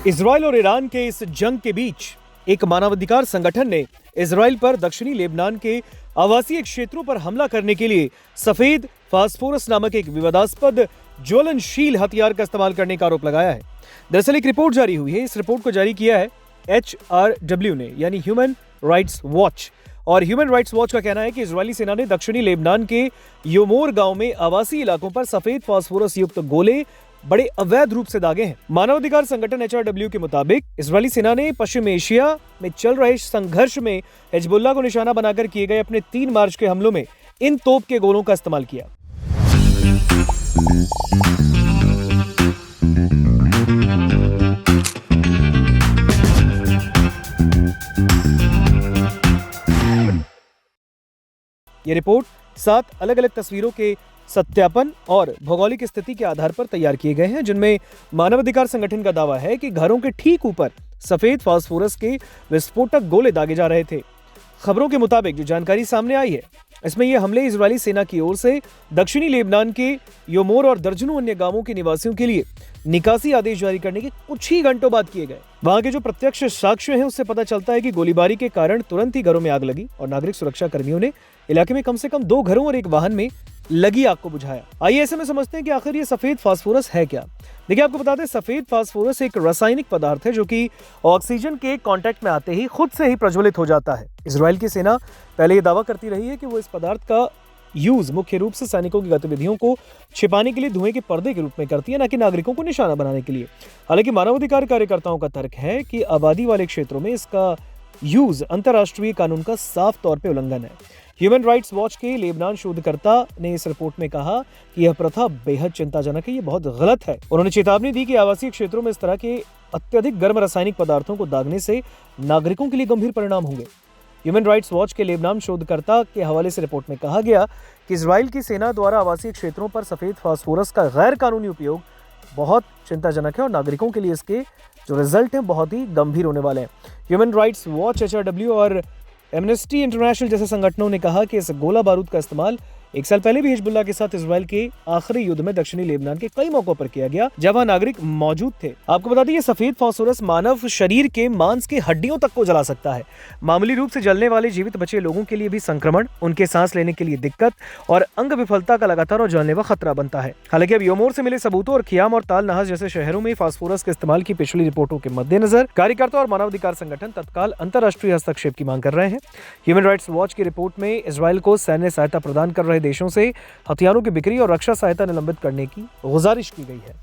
Israel और Iran के इस जंग के बीच एक मानवाधिकार संगठन ने इजराइल पर दक्षिणी लेबनान के आवासीय क्षेत्रों पर हमला करने के लिए सफेद फास्फोरस नामक एक विवादास्पद ज्वलनशील हथियार का इस्तेमाल करने का आरोप लगाया है। दरअसल एक रिपोर्ट जारी हुई है। इस रिपोर्ट को जारी किया है HRW ने, यानी ह्यूमन राइट्स वॉच। और ह्यूमन राइट्स वॉच का कहना है कि इजरायली सेना ने दक्षिणी लेबनान के योमोर गांव में आवासीय इलाकों पर सफेद फास्फोरस युक्त गोले बड़े अवैध रूप से दागे हैं। मानवाधिकार संगठन HRW के मुताबिक इजरायली सेना ने पश्चिम एशिया में चल रहे संघर्ष में हिजबुल्लाह को निशाना बनाकर किए गए अपने 3 मार्च के हमलों में इन तोप के गोलों का इस्तेमाल किया। ये रिपोर्ट 7 अलग-अलग तस्वीरों के सत्यापन और भौगोलिक स्थिति के आधार पर तैयार किए गए हैं, जिनमें मानवाधिकार संगठन का दावा है कि घरों के ठीक ऊपर सफेद फास्फोरस के विस्फोटक गोले दागे जा रहे थे। खबरों के मुताबिक जो जानकारी सामने आई है, इसमें ये हमले इजरायली सेना की ओर से दक्षिणी लेबनान के योमोर और दर्जनों अन्य गांवों के निवासियों के लिए निकासी आदेश जारी करने के कुछ ही घंटों बाद किए गए। वहां के जो प्रत्यक्ष साक्ष्य हैं, उससे पता चलता है कि गोलीबारी के कारण तुरंत ही घरों में आग लगी और नागरिक सुरक्षा कर्मियों ने इलाके में कम से कम 2 घरों और एक वाहन में लगी आग को बुझाया। आइए ऐसे में समझते हैं कि आखिर ये सफेद फास्फोरस है क्या। देखिए, आपको बता दें, सफेद फास्फोरस एक रासायनिक पदार्थ है जो कि ऑक्सीजन के कांटेक्ट में आते ही खुद से ही प्रज्वलित हो जाता है। इजराइल की सेना पहले ये दावा करती रही है कि वो इस पदार्थ का यूज मुख्य रूप से सैनिकों की गतिविधियों को छिपाने के लिए धुएं के पर्दे के रूप में करती है, न कि नागरिकों को निशाना बनाने के लिए। हालांकि मानवाधिकार कार्यकर्ताओं का तर्क है कि आबादी वाले क्षेत्रों में इसका यूज अंतर्राष्ट्रीय कानून का साफ तौर पर उल्लंघन है। ह्यूमन राइट्स वॉच के लेबनान शोधकर्ता ने इस रिपोर्ट में कहा कि यह प्रथा बेहद चिंताजनक है, ये बहुत गलत है। उन्होंने चेतावनी दी कि आवासीय क्षेत्रों में इस तरह के अत्यधिक गर्म रासायनिक पदार्थों को दागने से नागरिकों के लिए गंभीर परिणाम होंगे। ह्यूमन राइट्स वॉच के लेबनान शोधकर्ता के हवाले से रिपोर्ट में कहा गया कि इजराइल की सेना द्वारा आवासीय क्षेत्रों पर सफेद फास्फोरस का गैर कानूनी उपयोग बहुत चिंताजनक है और नागरिकों के लिए इसके जो रिजल्ट हैं बहुत ही गंभीर होने वाले हैं। ह्यूमन राइट्स वॉच, HRW और एमनेस्टी इंटरनेशनल जैसे संगठनों ने कहा कि इस गोला बारूद का इस्तेमाल 1 साल पहले भी हिजबुल्लाह के साथ इजराइल के आखिरी युद्ध में दक्षिणी लेबनान के कई मौकों पर किया गया, जब वहां नागरिक मौजूद थे। आपको बता दें, ये सफेद फास्फोरस मानव शरीर के मांस की हड्डियों तक को जला सकता है। मामूली रूप से जलने वाले जीवित बचे लोगों के लिए भी संक्रमण, उनके सांस लेने के लिए दिक्कत और अंग विफलता का लगातार और जानलेवा खतरा बनता है। हालांकि अब योमोर से मिले सबूतों और खियाम और ताल नहस जैसे शहरों में फास्फोरस के इस्तेमाल की पिछली रिपोर्टों के मद्देनजर कार्यकर्ता और मानवाधिकार संगठन तत्काल अंतर्राष्ट्रीय हस्तक्षेप की मांग कर रहे हैं। ह्यूमन राइट्स वॉच की रिपोर्ट में इजराइल को सैन्य सहायता प्रदान कर रहे देशों से हथियारों की बिक्री और रक्षा सहायता निलंबित करने की गुजारिश की गई है।